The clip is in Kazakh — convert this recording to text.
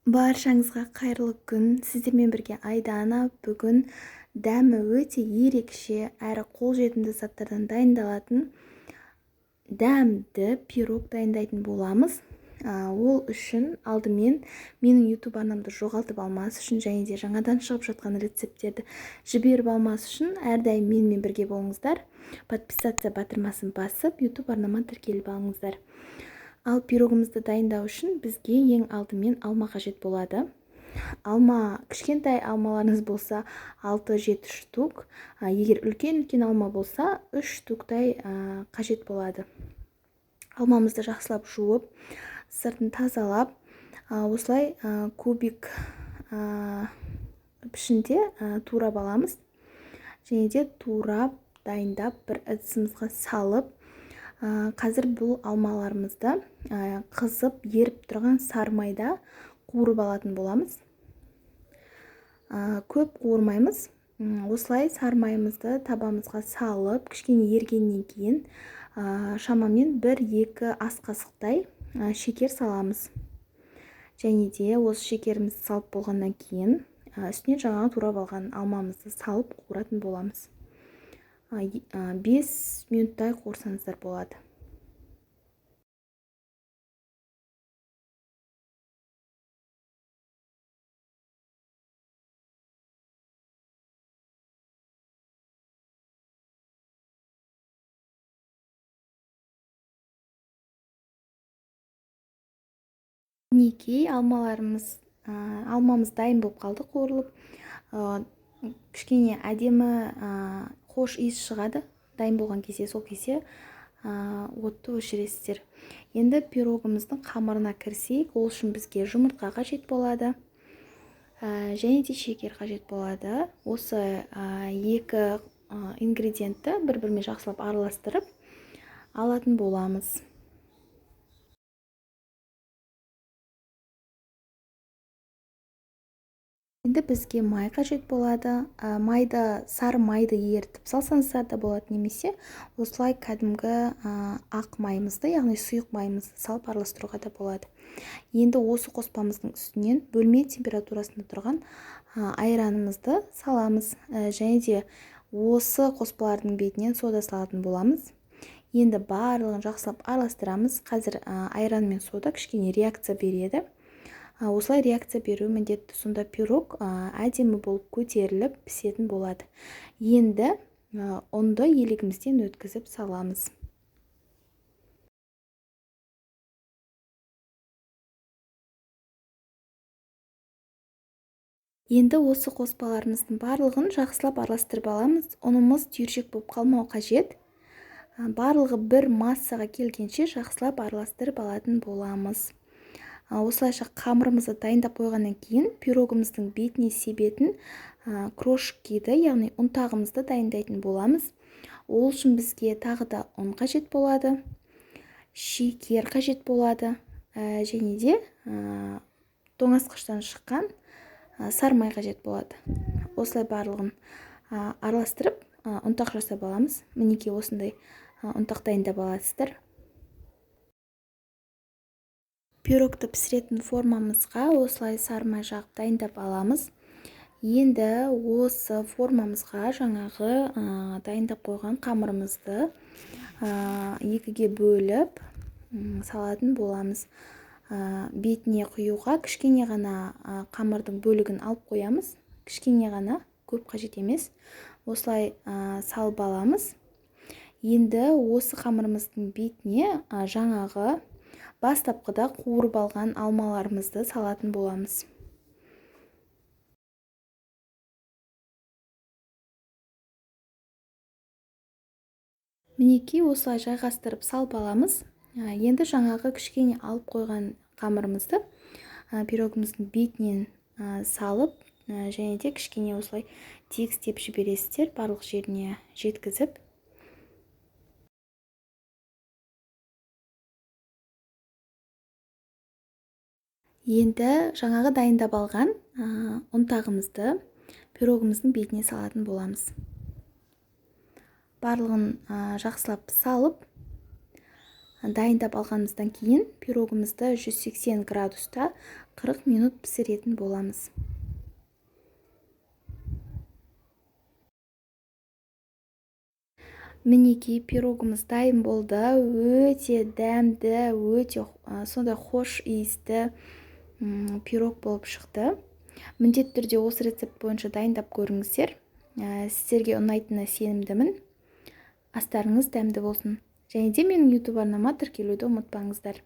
Баршаңызға қайырлы күн. Сіздермен бірге Айдана. Бүгін дәмі өте ерекше әрі қолжетімді заттардан дайындалатын дәмді пирог дайындайтын боламыз. Ол үшін алдымен менің YouTube арнамды жоғалтып алмас үшін және де жаңадан шығып жатқан рецепттерді жіберіп алмас үшін әрдайым менімен бірге болыңыздар. Подписация батырмасын басып, YouTube арнама тіркеліп алыңыздар. Ал пирогымызды дайындау үшін бізге ең алдымен алма қажет болады. Алма, кішкентай алмаларыңыз болса 6-7 штук, егер үлкен алма болса 3 штуктай қажет болады. Алмамызды жақсылап жуып, сыртын тазалап, осылай кубик пішінде турап аламыз. Және де турап, дайындап, бір ыдысымызға салып, қазір бұл алмаларымызды қызып еріп тұрған сармайда қуырып алатын боламыз. Көп қуырмаймыз. Осылай сармайымызды табамызға салып, кішкене ергеннен кейін шамамен 1-2 ас қасықтай шекер саламыз. Және де осы шекерімізді салып болғаннан кейін үстіне жаңағы турап алған алмамызды салып қуыратын боламыз. 5 минуттай қуырсаңыздар болады. Мінекей алмамыз дайын болып қалды қуырылып. Кішкене әдемі хош иіс шығады. Дайын болған кезде, сол кезде отты өшіресіздер. Енді пирогымыздың қамырына кірсек, ол үшін бізге жұмыртқа қажет болады. Және де шекер қажет болады. Осы екі ингредиентті бір-бірімен жақсылап араластырып алатын боламыз. Енді бізге май қажет болады. Сары майды ерітіп салсаңыздар да болады, немесе осылай кәдімгі ақ майымызды, яғни сұйық майымызды салып араластыруға да болады. Енді осы қоспамыздың үстінен бөлме температурасында тұрған айранымызды саламыз. Және де осы қоспалардың бетінен сода салатын боламыз. Енді барлығын жақсылап араластырамыз. Қазір айран мен сода кішкене реакция береді. Осылай реакция беру міндетті, сонда пирог әдемі болып көтеріліп пісетін болады. Енді ұнды елегімізден өткізіп саламыз. Енді осы қоспаларымыздың барлығын жақсылап араластырып аламыз. Ұнымыз түйіршек болып қалмау қажет. Барлығы бір массаға келгенше жақсылап араластырып алатын боламыз. Осылайша қамырымызды дайындап қойғаннан кейін пирогымыздың бетіне себетін крошкиді, яғни ұнтағымызды дайындайтын боламыз. Ол үшін бізге тағы да ұн қажет болады, шекер қажет болады, және де тоңазытқыштан шыққан сармай қажет болады. Осылай барлығын араластырып ұнтақ жасап аламыз. Мінекей осындай ұнтақ дайындап аласыздар. Пирогты пісіретін формамызға осылай сармай жағып дайындап аламыз. Енді осы формамызға жаңағы дайындап қойған қамырымызды екіге бөліп салатын боламыз. Бетіне құюға кішкене ғана қамырдың бөлігін алып қоямыз. Кішкене ғана, көп қажет емес. Осылай салып аламыз. Енді осы қамырымыздың бетіне жаңағы бастапқыда қуырып алған алмаларымызды салатын боламыз. Мінекей осылай жайғастырып салып аламыз. Енді жаңағы кішкене алып қойған қамырымызды пирогымыздың бетінен салып, және де кішкене осылай тегістеп жібересіздер, барлық жеріне жеткізіп. Енді жаңағы дайындап алған ұнтағымызды пирогымыздың бетіне салатын боламыз. Барлығын жақсылап салып, дайындап алғанымыздан кейін пирогымызды 180 градуста 40 минут пісіретін боламыз. Мінекей пирогымыз дайын болды. Өте дәмді, өте сондай хош иісті пирог болып шықты. Міндетті түрде осы рецепт бойынша дайындап көріңіздер. Сіздерге ұнайтынына сенімдімін. Астарыңыз дәмді болсын. Және де менің YouTube арнама тіркелуді ұмытпаңыздар.